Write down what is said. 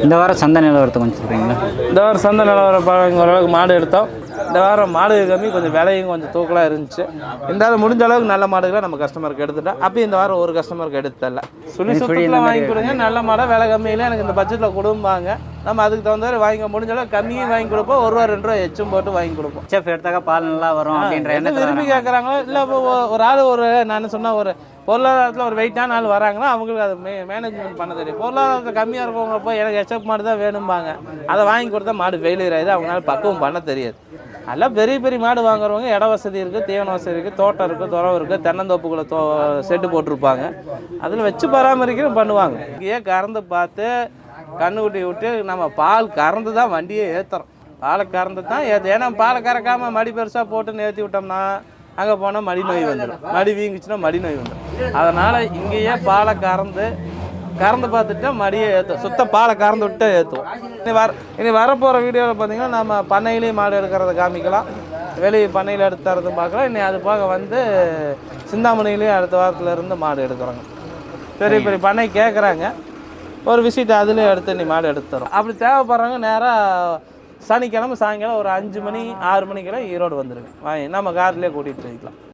இந்த வாரம் சந்தை நிலவரத்தை கொஞ்சம் சொல்கிறீங்களா? இந்த வாரம் சந்தை நிலவரம் ஓரளவுக்கு மாடு எடுத்தோம். இந்த வாரம் மாடு கம்மி, கொஞ்சம் விலையும் கொஞ்சம் தூக்கலாக இருந்துச்சு. இருந்தாலும் முடிஞ்ச அளவுக்கு நல்ல மாடுகளை நம்ம கஸ்டமருக்கு எடுத்துட்டோம். அப்படி இந்த வாரம் ஒரு கஸ்டமருக்கு எடுத்தல சொல்லி சுத்தத்தில் வாங்கி கொடுங்க, நல்ல மாடை விலை கம்மியில் எனக்கு இந்த பட்ஜெட்டில் கொடுப்பாங்க. நம்ம அதுக்கு தகுந்த மாதிரி வாங்கி முடிஞ்ச அளவுக்கு கம்மியும் வாங்கி கொடுப்போம், ஒரு ரூபா 2 ரூபா எச்சும் போட்டு வாங்கி கொடுப்போம். செஃப் எடுத்தாக்கா பால் நல்லா வரும் அப்படின்ற என்ன விரும்பி கேட்குறாங்களோ, இல்லை இப்போ ஒரு ஆள் நான் சொன்னால் ஒரு பொருளாதாரத்தில் ஒரு வெயிட்டான ஆள் வராங்கன்னா அவங்களுக்கு அது மேனேஜ்மெண்ட் பண்ண தெரியும். பொருளாதாரத்தில் கம்மியாக இருக்கவங்க போய் எனக்கு எச்சப் மாடு தான் வேணும்பாங்க, அதை வாங்கி கொடுத்தா மாடு ஃபெயிலியர் ஆகிடுது, அவங்களால பக்குவம் பண்ண தெரியாது. அதெல்லாம் பெரிய பெரிய மாடு வாங்குறவங்க இட வசதி இருக்குது, தீவன வசதி இருக்குது, தோட்டம் இருக்குது, துறவு இருக்குது, தென்னந்தோப்புக்குள்ளே செட்டு போட்டிருப்பாங்க, அதில் வச்சு பராமரிக்கவும் பண்ணுவாங்க. இங்கேயே கறந்து பார்த்து கண்ணுக்குட்டி விட்டு நம்ம பால் கறந்து தான் வண்டியை ஏற்றுறோம். பாலை கறந்து தான் ஏன்னா பாலை கறக்காமல் மடி பெருசாக போட்டு ஏற்றி விட்டோம்னா அங்கே போனால் மடி நோய் வந்துடும், மடி வீங்குச்சுன்னா மடி நோய் வந்துடும். அதனால் இங்கேயே பாலை கறந்து பார்த்துட்டு மடியை ஏற்றும், சுத்த பாலை கறந்து விட்டு ஏற்றுவோம். இனி வரப்போகிற வீடியோவில் பார்த்தீங்கன்னா நம்ம பண்ணையிலேயும் மாடு எடுக்கிறத காமிக்கலாம், வெளியே பண்ணையில் எடுத்துறதும் பார்க்கலாம். இனி அது போக வந்து சிந்தாமணிலையும் அடுத்த வாரத்தில் இருந்து மாடு எடுக்கிறோங்க. பெரிய பெரிய பண்ணை கேட்குறாங்க, ஒரு விசிட் அதுலேயும் எடுத்து நீ மாடு எடுத்துறோம். அப்படி தேவைப்படுறவங்க நேராக சனிக்கிழமை சாயங்காலம் ஒரு 5 மணி 6 மணிக்கெல்லாம் ஈரோடு வந்துடுங்க, நம்ம கார்லேயே கூட்டிகிட்டு போய்க்கலாம்.